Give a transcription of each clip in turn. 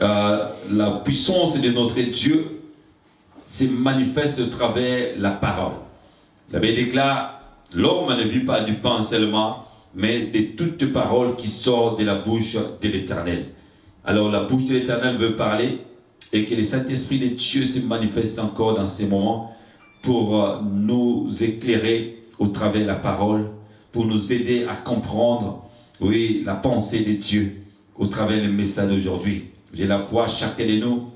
la puissance de notre Dieu se manifeste à travers la parole. La Bible déclare, l'homme ne vit pas du pain seulement, mais de toute parole qui sort de la bouche de l'Éternel. Alors la bouche de l'Éternel veut parler et que le Saint-Esprit de Dieu se manifeste encore dans ces moments pour nous éclairer au travers de la parole, pour nous aider à comprendre, oui, la pensée de Dieu au travers du message d'aujourd'hui. J'ai la foi, chacun de nous,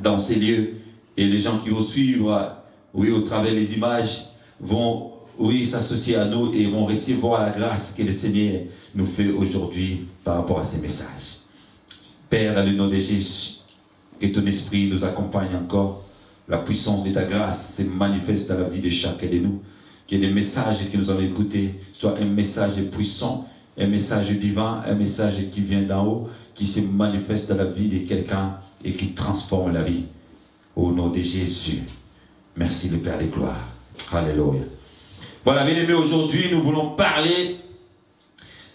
dans ces lieux, et les gens qui vont suivre, oui, au travers des images, vont, oui, s'associer à nous et vont recevoir la grâce que le Seigneur nous fait aujourd'hui par rapport à ces messages. Père, dans le nom de Jésus, que ton esprit nous accompagne encore, la puissance de ta grâce se manifeste dans la vie de chacun de nous, que les messages que nous allons écouter soient un message puissant, un message divin, un message qui vient d'en haut, qui se manifeste dans la vie de quelqu'un et qui transforme la vie. Au nom de Jésus, merci le Père des gloires. Alléluia. Voilà, bien aimés, aujourd'hui nous voulons parler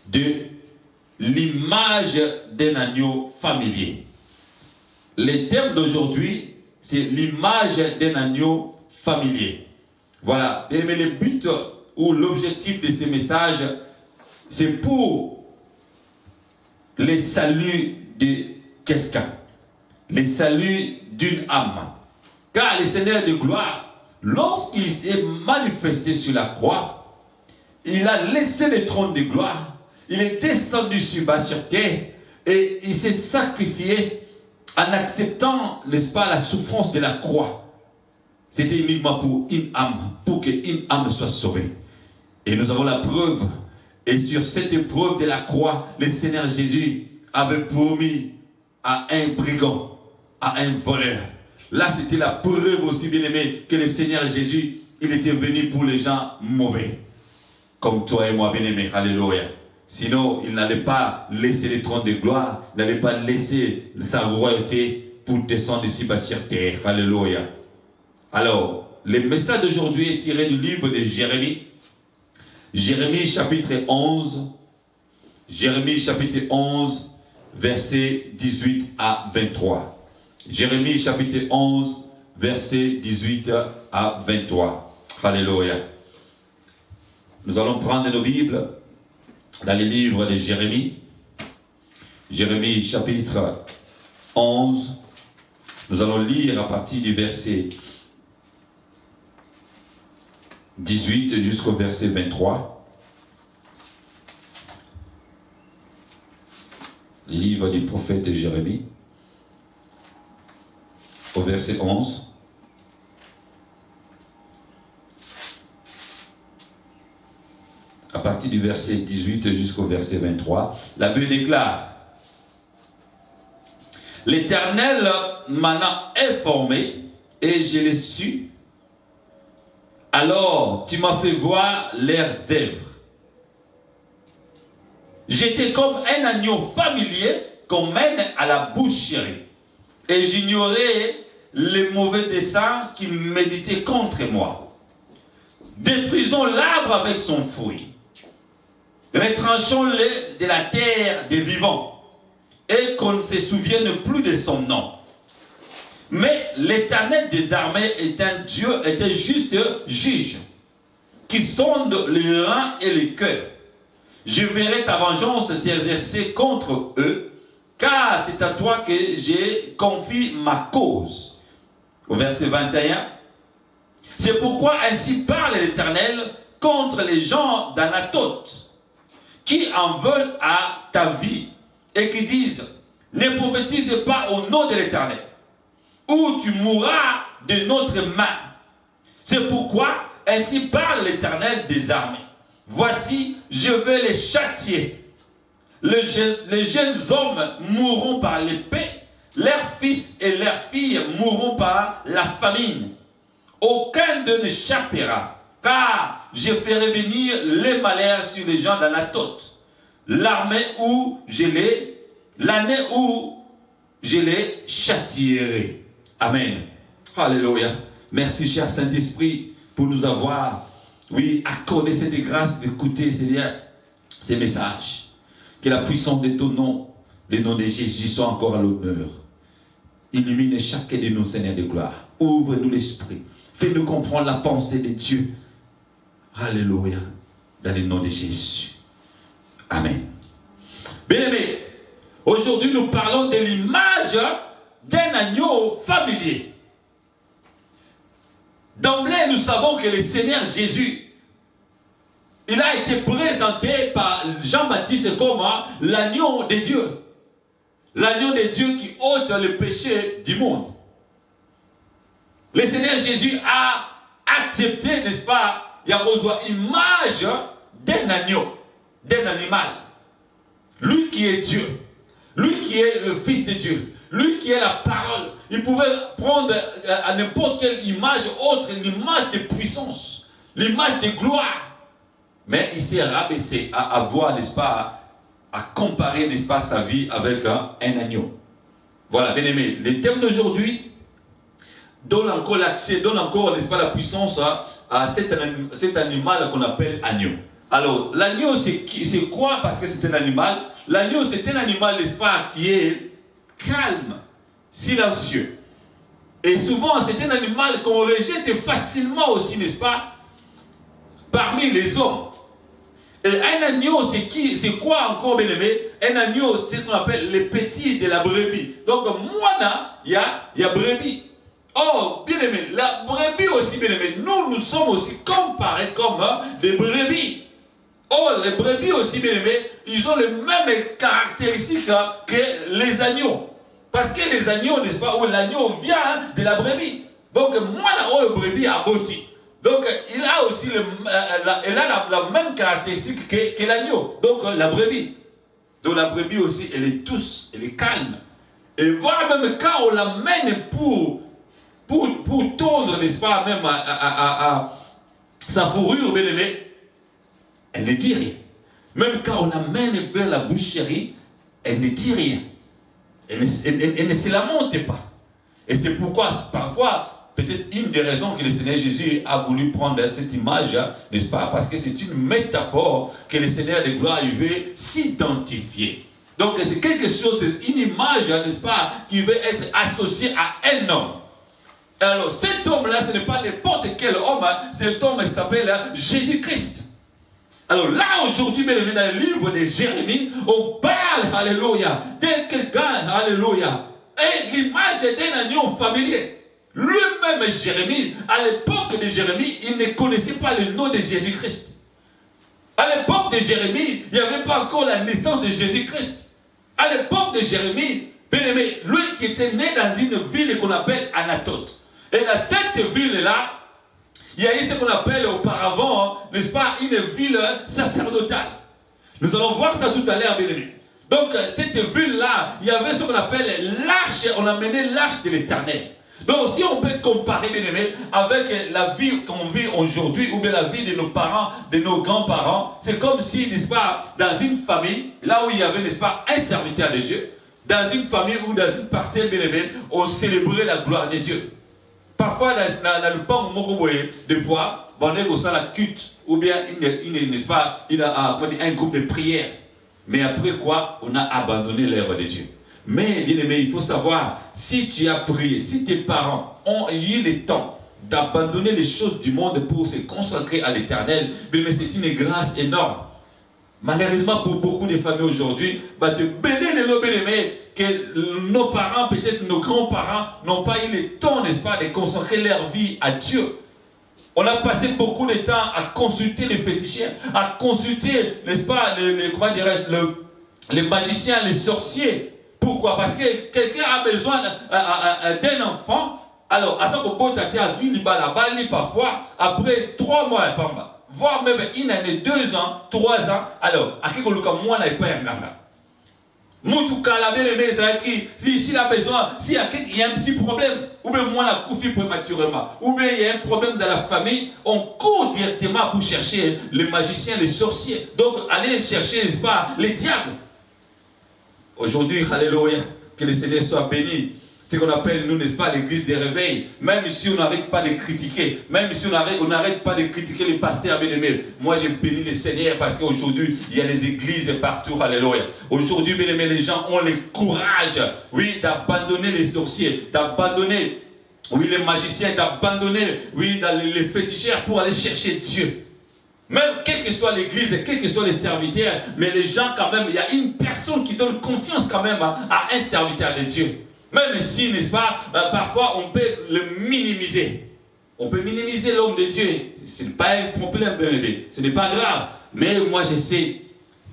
de l'image d'un agneau familier. Le thème d'aujourd'hui, c'est l'image d'un agneau familier. Voilà, bien aimés, le but ou l'objectif de ce message, c'est pour le salut de quelqu'un, le salut d'une âme. Car le Seigneur de gloire, lorsqu'il s'est manifesté sur la croix, il a laissé le trône de gloire, il est descendu sur bas sur terre et il s'est sacrifié en acceptant, n'est-ce pas, la souffrance de la croix. C'était uniquement pour une âme, pour qu'une âme soit sauvée. Et nous avons la preuve. Et sur cette épreuve de la croix, le Seigneur Jésus avait promis à un brigand, à un voleur. Là, c'était la preuve aussi, bien aimé, que le Seigneur Jésus, il était venu pour les gens mauvais. Comme toi et moi, bien aimé. Alléluia. Sinon, il n'allait pas laisser le trône de gloire, il n'allait pas laisser sa royauté pour descendre ici bas sur terre. Alléluia. Alors, le message d'aujourd'hui est tiré du livre de Jérémie. Jérémie chapitre 11. Jérémie chapitre 11, versets 18 à 23. Jérémie chapitre 11, versets 18 à 23. Alléluia. Nous allons prendre nos Bibles dans les livres de Jérémie. Jérémie chapitre 11. Nous allons lire à partir du verset 18 jusqu'au verset 23. Le livre du prophète Jérémie. Au verset 11. À partir du verset 18 jusqu'au verset 23, la Bible déclare: L'Éternel m'en a informé et je l'ai su. Alors tu m'as fait voir leurs œuvres. J'étais comme un agneau familier qu'on mène à la boucherie. Et j'ignorais les mauvais desseins qu'ils méditaient contre moi. Détruisons l'arbre avec son fruit. Retranchons-le de la terre des vivants. Et qu'on ne se souvienne plus de son nom. Mais l'Éternel des armées est un Dieu, est un juste juge, qui sonde les reins et les cœurs. Je verrai ta vengeance s'exercer contre eux, car c'est à toi que j'ai confié ma cause. Au verset 21, c'est pourquoi ainsi parle l'Éternel contre les gens d'Anatoth, qui en veulent à ta vie, et qui disent, ne prophétise pas au nom de l'Éternel, ou tu mourras de notre main. C'est pourquoi ainsi parle l'Éternel des armées. Voici, je vais les châtier. Les jeunes hommes mourront par l'épée, leurs fils et leurs filles mourront par la famine. Aucun d'eux n'échappera, car je ferai venir les malheurs sur les gens d'Anatoth. L'année où je les châtierai. Amen. Alléluia. Merci, cher Saint-Esprit, pour nous avoir, oui, accordé cette grâce d'écouter, Seigneur, ces messages. Que la puissance de ton nom le nom de Jésus soit encore à l'honneur. Illumine chacun de nous, Seigneur de gloire. Ouvre-nous l'esprit. Fais-nous comprendre la pensée de Dieu. Alléluia. Dans le nom de Jésus. Amen. Bien-aimés, aujourd'hui nous parlons de l'image d'un agneau familier. D'emblée, nous savons que le Seigneur Jésus, il a été présenté par Jean-Baptiste comme l'agneau de Dieu. L'agneau de Dieu qui ôte le péché du monde. Le Seigneur Jésus a accepté, n'est-ce pas, il y a besoin image d'un agneau, d'un animal. Lui qui est Dieu, lui qui est le Fils de Dieu, lui qui est la parole. Il pouvait prendre à n'importe quelle image autre, l'image de puissance, l'image de gloire. Mais il s'est rabaissé à avoir, n'est-ce pas, à comparer, n'est-ce pas, sa vie avec un agneau. Voilà, bien aimé, le thème d'aujourd'hui donne encore l'accès, donne encore, n'est-ce pas, la puissance à cet animal qu'on appelle agneau. Alors, l'agneau, c'est quoi? Parce que c'est un animal. L'agneau, c'est un animal, n'est-ce pas, qui est calme, silencieux. Et souvent, c'est un animal qu'on rejette facilement aussi, n'est-ce pas, parmi les hommes. Et un agneau, c'est quoi encore, bien aimé? Un agneau, c'est ce qu'on appelle les petits de la brebis. Donc, moi, il y a brebis. Oh, bien aimé, la brebis aussi, bien aimé, nous sommes aussi comparés comme des brebis. Oh, les brebis aussi, bien aimés, ils ont les mêmes caractéristiques que les agneaux. Parce que les agneaux, n'est-ce pas, où l'agneau vient de la brebis. Donc, moi, le brebis a bâti. Donc, il a aussi la même caractéristique que l'agneau. Donc, la brebis. Donc, la brebis aussi, elle est douce, elle est calme. Et voire même quand on l'amène pour tondre, n'est-ce pas, même à sa fourrure, bien aimé, elle ne dit rien. Même quand on l'amène vers la boucherie, elle ne dit rien. Elle ne se lamente pas. Et c'est pourquoi, parfois, peut-être une des raisons que le Seigneur Jésus a voulu prendre cette image, n'est-ce pas? Parce que c'est une métaphore que le Seigneur de gloire veut s'identifier. Donc c'est quelque chose, c'est une image, n'est-ce pas, qui veut être associée à un homme. Alors cet homme-là, ce n'est pas n'importe quel homme, cet homme s'appelle Jésus-Christ. Alors là, aujourd'hui, bien aimé, dans le livre de Jérémie, on parle, alléluia, de quelqu'un, alléluia, et l'image d'un agneau familier. Lui-même, Jérémie, à l'époque de Jérémie, il ne connaissait pas le nom de Jésus-Christ. À l'époque de Jérémie, il n'y avait pas encore la naissance de Jésus-Christ. À l'époque de Jérémie, bien aimé, lui qui était né dans une ville qu'on appelle Anatote. Et dans cette ville-là, il y a eu ce qu'on appelle auparavant, n'est-ce pas, une ville sacerdotale. Nous allons voir ça tout à l'heure, bien aimé. Donc, cette ville-là, il y avait ce qu'on appelle l'arche, on a mené l'arche de l'Éternel. Donc, si on peut comparer, bien aimé, avec la vie qu'on vit aujourd'hui, ou bien la vie de nos parents, de nos grands-parents, c'est comme si, n'est-ce pas, dans une famille, là où il y avait, n'est-ce pas, un serviteur de Dieu, dans une famille ou dans une parcelle, bien aimé, on célébrait la gloire de Dieu. Parfois, dans le pan des fois, on est au sein de la culte, ou bien, n'est-ce pas, il a un groupe de prière. Mais après quoi, on a abandonné l'œuvre de Dieu. Mais, bien aimé, il faut savoir, si tu as prié, si tes parents ont eu le temps d'abandonner les choses du monde pour se consacrer à l'Éternel, bien aimé, c'est une grâce énorme. Malheureusement, pour beaucoup de familles aujourd'hui, que nos parents, peut-être nos grands-parents, n'ont pas eu le temps, n'est-ce pas, de consacrer leur vie à Dieu. On a passé beaucoup de temps à consulter les féticheurs, à consulter, n'est-ce pas, les magiciens, les sorciers. Pourquoi? Parce que quelqu'un a besoin d'un enfant. Alors, à ça qu'on peut t'attendre parfois, après 3 mois, voire même une année, 2 ans, 3 ans. Alors, à qui qu'on moi n'a pas un ganga. Moutuka la bien aimé, s'il a besoin, s'il y a un petit problème, ou bien moi la coufi prématurément, ou bien il y a un problème dans la famille, on court directement pour chercher les magiciens, les sorciers. Donc, allez chercher, n'est-ce pas, les diables. Aujourd'hui, alléluia, que le Seigneur soit béni. ce qu'on appelle, nous, n'est-ce pas, l'église des réveils. Même si on n'arrête pas de critiquer, même si on n'arrête pas de critiquer les pasteurs bien-aimés. Moi, j'ai béni le Seigneur parce qu'aujourd'hui, il y a des églises partout, alléluia. Aujourd'hui, bien-aimés, les gens ont le courage, oui, d'abandonner les sorciers, d'abandonner, oui, les magiciens, d'abandonner, oui, les féticheurs pour aller chercher Dieu. Même quelle que soit l'église, quels que soient les serviteurs, mais les gens quand même, il y a une personne qui donne confiance quand même à un serviteur de Dieu. Même si, n'est-ce pas, parfois on peut le minimiser. On peut minimiser l'homme de Dieu. Ce n'est pas un problème, bébé. Ce n'est pas grave. Mais moi je sais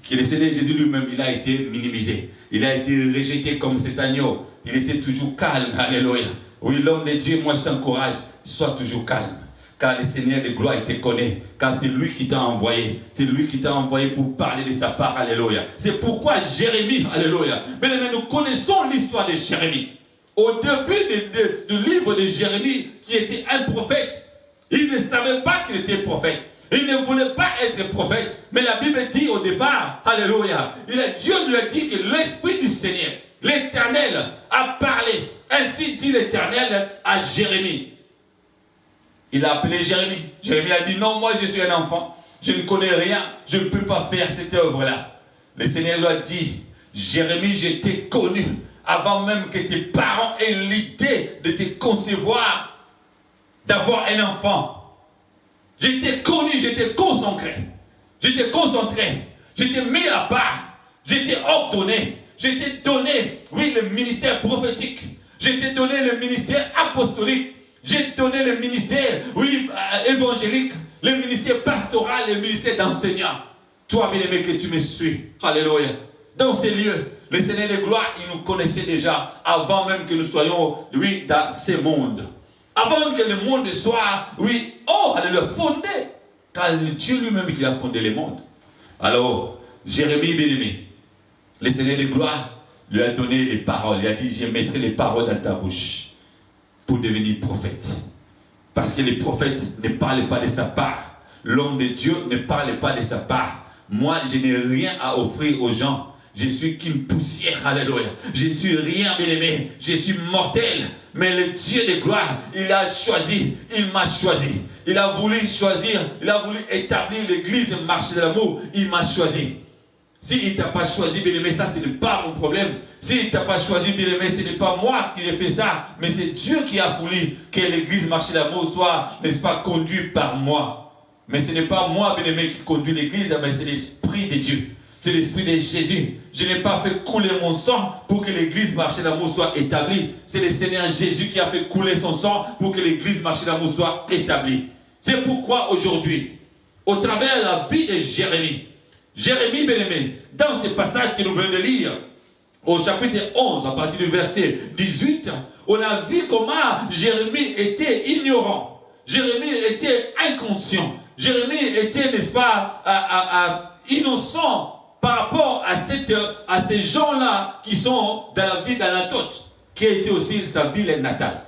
que le Seigneur Jésus lui-même, il a été minimisé. Il a été rejeté comme cet agneau. Il était toujours calme. Alléluia. Oui, l'homme de Dieu, moi je t'encourage, sois toujours calme. Car le Seigneur de gloire, il te connaît. Car c'est lui qui t'a envoyé. C'est lui qui t'a envoyé pour parler de sa part. Alléluia. C'est pourquoi Jérémie, alléluia. Mais nous connaissons l'histoire de Jérémie. Au début du livre de Jérémie, qui était un prophète, il ne savait pas qu'il était prophète. Il ne voulait pas être prophète. Mais la Bible dit au départ, alléluia, Dieu lui a dit que l'Esprit du Seigneur, l'Éternel, a parlé. Ainsi dit l'Éternel à Jérémie. Il a appelé Jérémie. Jérémie a dit, non, moi je suis un enfant. Je ne connais rien. Je ne peux pas faire cette œuvre-là. Le Seigneur lui a dit, Jérémie, je t'ai connu avant même que tes parents aient l'idée de te concevoir, d'avoir un enfant. Je t'ai connu, je t'ai concentré. Je t'ai concentré. Je t'ai mis à part. Je t'ai ordonné. Je t'ai donné, oui, le ministère prophétique. Je t'ai donné le ministère apostolique. J'ai donné le ministère, oui, évangélique, le ministère pastoral, le ministère d'enseignant. Toi, bien-aimé, que tu me suis. Alléluia. Dans ces lieux, le Seigneur de gloire, il nous connaissait déjà avant même que nous soyons, oui, dans ce monde. Avant que le monde soit, oui, oh, alléluia, fondé. Car Dieu lui-même qui a fondé le monde. Alors, Jérémie, bien-aimé, le Seigneur de gloire lui a donné les paroles. Il a dit, je mettrai les paroles dans ta bouche pour devenir prophète. Parce que les prophètes ne parlent pas de sa part. L'homme de Dieu ne parle pas de sa part. Moi, je n'ai rien à offrir aux gens. Je suis qu'une poussière, alléluia. Je suis rien, bien-aimé. Je suis mortel. Mais le Dieu de gloire, il a choisi. Il m'a choisi. Il a voulu choisir. Il a voulu établir l'église marché de l'amour. Il m'a choisi. S'il ne t'a pas choisi, bien-aimé, ça, ce n'est pas mon problème. S'il ne t'a pas choisi, bien-aimé, ce n'est pas moi qui ai fait ça. Mais c'est Dieu qui a voulu que l'église marché de l'amour soit, n'est-ce pas, conduite par moi. Mais ce n'est pas moi, bien-aimé, qui conduit l'église, mais c'est l'Esprit de Dieu. C'est l'Esprit de Jésus. Je n'ai pas fait couler mon sang pour que l'église marché d'amour soit établie. C'est le Seigneur Jésus qui a fait couler son sang pour que l'église marché d'amour soit établie. C'est pourquoi aujourd'hui, au travers de la vie de Jérémie, bien-aimé, dans ce passage que nous venons de lire, au chapitre 11, à partir du verset 18, on a vu comment Jérémie était ignorant. Jérémie était inconscient. Jérémie était, n'est-ce pas, innocent par rapport à ces gens-là qui sont dans la ville d'Anatote, qui a été aussi sa ville natale.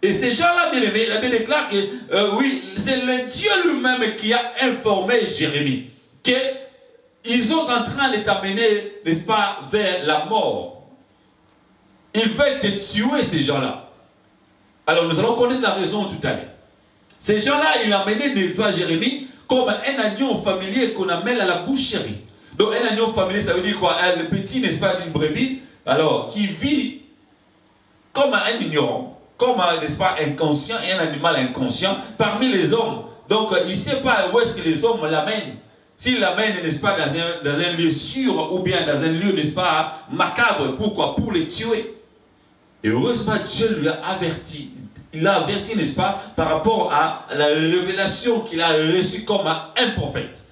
Et ces gens-là, bien aimés, la Bible déclare que, oui, c'est le Dieu lui-même qui a informé Jérémie qu'ils sont en train de t'amener, n'est-ce pas, vers la mort. Ils veulent te tuer, ces gens-là. Alors, nous allons connaître la raison tout à l'heure. Ces gens-là, ils ont amené des fois Jérémie comme un agneau familier qu'on amène à la boucherie. Donc un agneau familier, ça veut dire quoi? Le petit, n'est-ce pas, d'une brebis, alors, qui vit comme un ignorant, comme, n'est-ce pas, inconscient, et un animal inconscient parmi les hommes. Donc, il ne sait pas où est-ce que les hommes l'amènent. S'ils l'amènent, n'est-ce pas, dans un lieu sûr, ou bien dans un lieu, n'est-ce pas, macabre, pourquoi? Pour les tuer. Et heureusement, Dieu lui a averti. Il l'a averti, n'est-ce pas, par rapport à la révélation qu'il a reçue comme un prophète.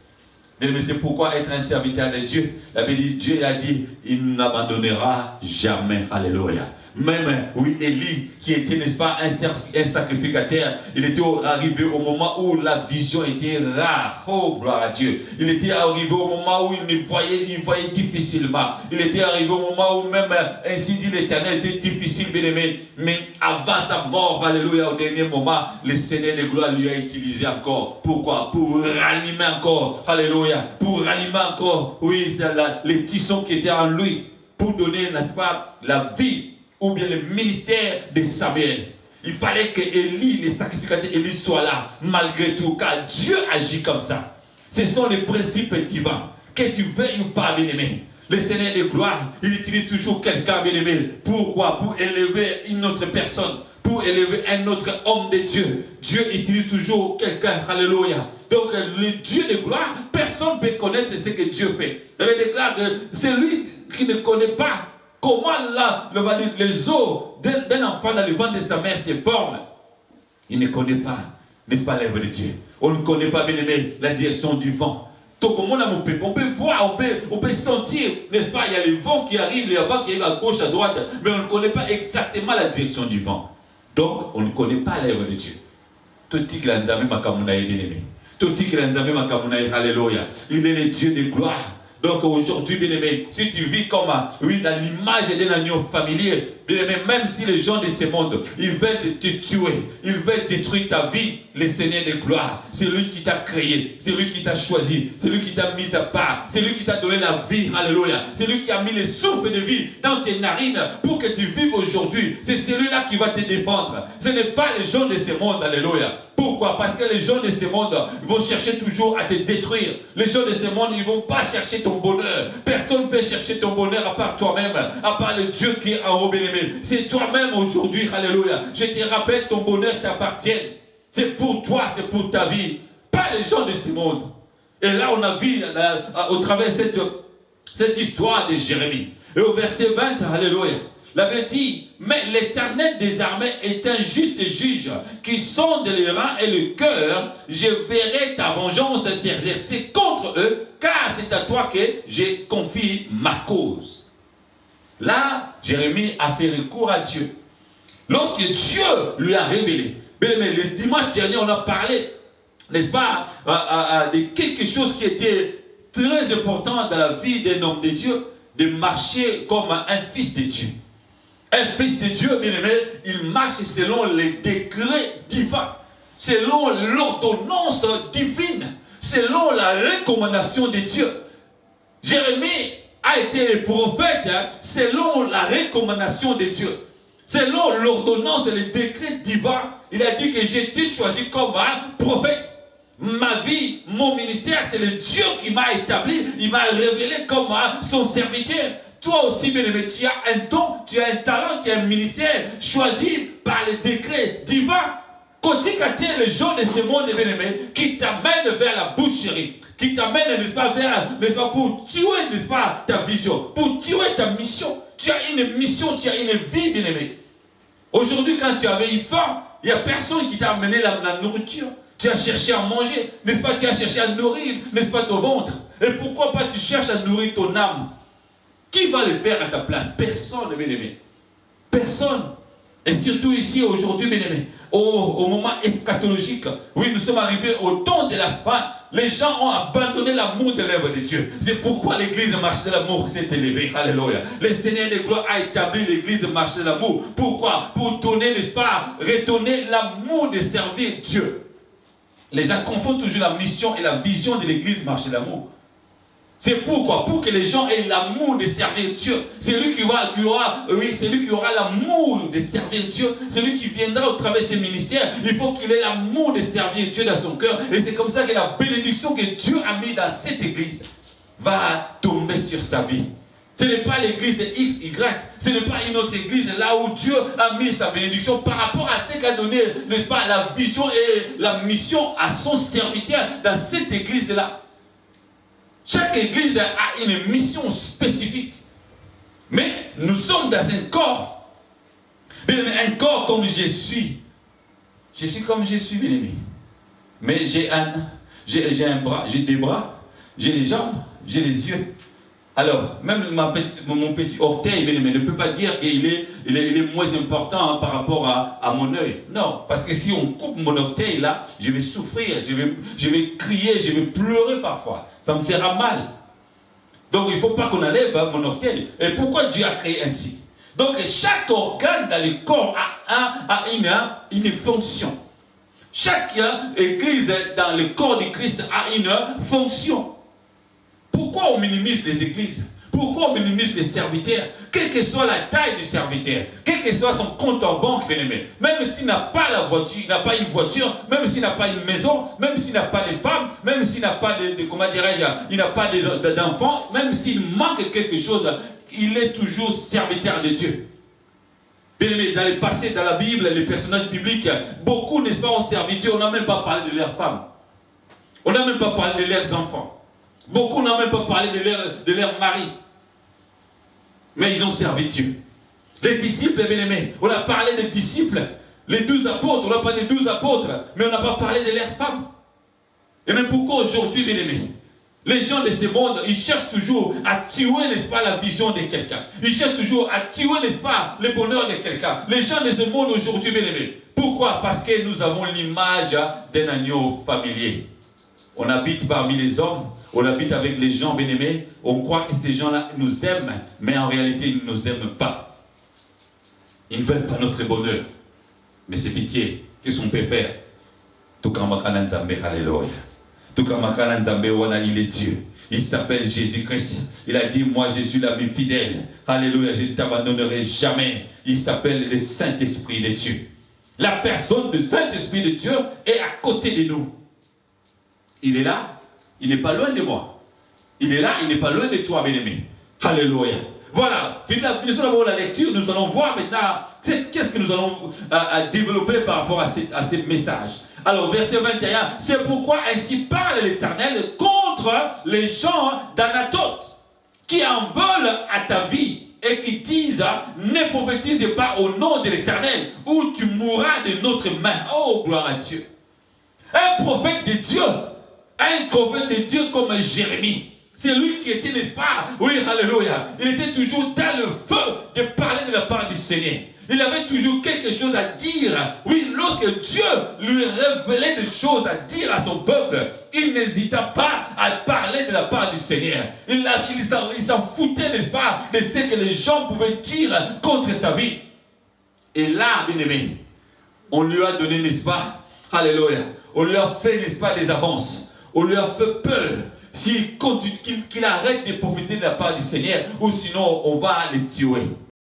Mais c'est pourquoi être un serviteur de Dieu, la Bible dit, Dieu a dit, il n'abandonnera jamais. Alléluia. Même, oui, Élie, qui était, n'est-ce pas, un sacrificateur, il était arrivé au moment où la vision était rare. Oh, gloire à Dieu. Il était arrivé au moment où il voyait difficilement. Il était arrivé au moment où même, ainsi dit l'Éternel, était difficile, bien aimé. Mais avant sa mort, alléluia, au dernier moment, le Seigneur de gloire lui a utilisé encore. Pourquoi? Pour ranimer encore, alléluia, pour ranimer encore, oui, les tissons qui étaient en lui, pour donner, n'est-ce pas, la vie ou bien le ministère de Samuel. Il fallait que Élie, les sacrificateurs Élie soient là, malgré tout, car Dieu agit comme ça. Ce sont les principes divins. Que tu veuilles ou pas, bien-aimé. Le Seigneur de gloire, il utilise toujours quelqu'un, bien-aimé. Pourquoi? Pour élever une autre personne, pour élever un autre homme de Dieu. Dieu utilise toujours quelqu'un, alléluia. Donc, le Dieu de gloire, personne ne peut connaître ce que Dieu fait. Il déclare que c'est lui qui ne connaît pas comment là, les os d'un enfant dans le ventre de sa mère se forment. Il ne connaît pas, n'est-ce pas, l'œuvre de Dieu. On ne connaît pas, bien aimé, la direction du vent. Donc, on peut voir, on peut sentir, n'est-ce pas, il y a les vents qui arrivent, les vents qui arrivent à gauche, à droite, mais on ne connaît pas exactement la direction du vent. Donc, on ne connaît pas l'œuvre de Dieu. Tout dit qu'il a bien aimé. Tout dit qu'il a alléluia. Il est le Dieu de gloire. Donc aujourd'hui, bien aimé, si tu vis comme oui, dans l'image d'un agneau familier, bien aimé, même si les gens de ce monde, ils veulent te tuer, ils veulent détruire ta vie, le Seigneur de gloire, c'est lui qui t'a créé, c'est lui qui t'a choisi, c'est lui qui t'a mis à part, c'est lui qui t'a donné la vie, alléluia, c'est lui qui a mis le souffle de vie dans tes narines pour que tu vives aujourd'hui. C'est celui-là qui va te défendre. Ce n'est pas les gens de ce monde, alléluia. Pourquoi? Parce que les gens de ce monde vont chercher toujours à te détruire. Les gens de ce monde, ils ne vont pas chercher ton bonheur. Personne ne peut chercher ton bonheur à part toi-même, à part le Dieu qui est en haut, bien-aimé. C'est toi-même aujourd'hui, alléluia. Je te rappelle, ton bonheur t'appartient. C'est pour toi, c'est pour ta vie. Pas les gens de ce monde. Et là, on a vu au travers de cette histoire de Jérémie. Et au verset 20, alléluia. La Bible dit, mais l'Éternel des armées est un juste juge qui sonde les reins et le cœur. Je verrai ta vengeance s'exercer contre eux, car c'est à toi que j'ai confié ma cause. Là, Jérémie a fait recours à Dieu. Lorsque Dieu lui a révélé, mais le dimanche dernier, on a parlé, n'est-ce pas, de quelque chose qui était très important dans la vie d'un homme de Dieu, de marcher comme un fils de Dieu. Un fils de Dieu, bien aimé, il marche selon les décrets divins, selon l'ordonnance divine, selon la recommandation de Dieu. Jérémie a été le prophète selon la recommandation de Dieu, selon l'ordonnance et les décrets divins. Il a dit que j'ai été choisi comme un prophète. Ma vie, mon ministère, c'est le Dieu qui m'a établi. Il m'a révélé comme son serviteur. Toi aussi, bien aimé, tu as un don, tu as un talent, tu as un ministère choisi par les décrets divins. Côté les gens de ce monde, bien aimé, qui t'amènent vers la boucherie, qui t'amènent, n'est-ce pas, vers, n'est-ce pas, pour tuer, n'est-ce pas, ta vision, pour tuer ta mission. Tu as une mission, tu as une vie, bien aimé. Aujourd'hui, quand tu avais eu faim, il n'y a personne qui t'a amené la nourriture. Tu as cherché à manger, n'est-ce pas, tu as cherché à nourrir, n'est-ce pas, ton ventre. Et pourquoi pas tu cherches à nourrir ton âme? Qui va le faire à ta place? Personne, bien-aimé. Personne. Et surtout ici, aujourd'hui, bien-aimé, au moment eschatologique, oui, nous sommes arrivés au temps de la fin. Les gens ont abandonné l'amour de l'œuvre de Dieu. C'est pourquoi l'église marche de l'amour s'est élevée. Alléluia. Le Seigneur de gloire a établi l'église marche de l'amour. Pourquoi? Pour donner, n'est-ce pas, redonner l'amour de servir Dieu. Les gens confondent toujours la mission et la vision de l'église marche de l'amour. C'est pourquoi? Pour que les gens aient l'amour de servir Dieu. C'est lui qui aura l'amour de servir Dieu. C'est lui qui viendra au travers de ses ministères. Il faut qu'il ait l'amour de servir Dieu dans son cœur. Et c'est comme ça que la bénédiction que Dieu a mise dans cette église va tomber sur sa vie. Ce n'est pas l'église X, Y. Ce n'est pas une autre église là où Dieu a mis sa bénédiction par rapport à ce qu'a donné, n'est-ce pas, la vision et la mission à son serviteur dans cette église-là. Chaque église a une mission spécifique. Mais nous sommes dans un corps. Mais un corps comme je suis. Je suis comme je suis, bien aimé. Mais j'ai un bras, j'ai des bras, j'ai les jambes, j'ai les yeux. Alors, même mon petit orteil, bien aimé, ne peut pas dire qu'il est moins important par rapport à mon œil. Non, parce que si on coupe mon orteil là, je vais souffrir, je vais crier, je vais pleurer parfois. Ça me fera mal. Donc il ne faut pas qu'on enlève mon orteil. Et pourquoi Dieu a créé ainsi? Donc chaque organe dans le corps a une fonction. Chaque église dans le corps de Christ a une fonction. Pourquoi on minimise les églises? Pourquoi on minimise les serviteurs? Quelle que soit la taille du serviteur, quel que soit son compte en banque, bien-aimé, même s'il n'a pas la voiture, il n'a pas une voiture, même s'il n'a pas une maison, même s'il n'a pas de femmes, même s'il n'a pas comment dirais-je, il n'a pas d'enfants, même s'il manque quelque chose, il est toujours serviteur de Dieu. Bien-aimé, dans le passé, dans la Bible, les personnages bibliques, beaucoup, n'est-ce pas, ont servi Dieu. On n'a même pas parlé de leurs femmes. On n'a même pas parlé de leurs enfants. Beaucoup n'ont même pas parlé de leur mari. Mais ils ont servi Dieu. Les disciples, bien-aimés, on a parlé des disciples. Les 12 apôtres, on a parlé des 12 apôtres, mais on n'a pas parlé de leurs femmes. Et même pourquoi aujourd'hui, bien-aimés, les gens de ce monde, ils cherchent toujours à tuer, n'est-ce pas, la vision de quelqu'un. Ils cherchent toujours à tuer, n'est-ce pas, le bonheur de quelqu'un. Les gens de ce monde aujourd'hui, bien-aimés. Pourquoi? Parce que nous avons l'image d'un agneau familier. On habite parmi les hommes, on habite avec les gens bien-aimés. On croit que ces gens-là nous aiment, mais en réalité, ils ne nous aiment pas. Ils ne veulent pas notre bonheur. Mais c'est pitié. Qu'est-ce qu'on peut faire? Tout comme alléluia. Tout comme il est Dieu. Il s'appelle Jésus-Christ. Il a dit, moi je suis l'ami fidèle. Alléluia, je ne t'abandonnerai jamais. Il s'appelle le Saint-Esprit de Dieu. La personne du Saint-Esprit de Dieu est à côté de nous. Il est là, il n'est pas loin de moi. Il est là, il n'est pas loin de toi, bien-aimé. Alléluia. Voilà, finissons d'abord la lecture. Nous allons voir maintenant qu'est-ce que nous allons développer par rapport à ce message. Alors, verset 21, c'est pourquoi ainsi parle l'Éternel contre les gens d'Anatote qui en veulent à ta vie et qui disent, ne prophétise pas au nom de l'Éternel ou tu mourras de notre main. Oh, gloire à Dieu. Un prophète de Dieu comme Jérémie. C'est lui qui était, n'est-ce pas? Oui, alléluia. Il était toujours dans le feu de parler de la part du Seigneur. Il avait toujours quelque chose à dire. Oui, lorsque Dieu lui révélait des choses à dire à son peuple, il n'hésita pas à parler de la part du Seigneur. Il s'en foutait, n'est-ce pas, de ce que les gens pouvaient dire contre sa vie. Et là, bien aimé, on lui a donné, n'est-ce pas? Alléluia. On lui a fait, n'est-ce pas, des avances. On lui a fait peur. S'il continue, qu'il arrête de profiter de la part du Seigneur, ou sinon on va les tuer.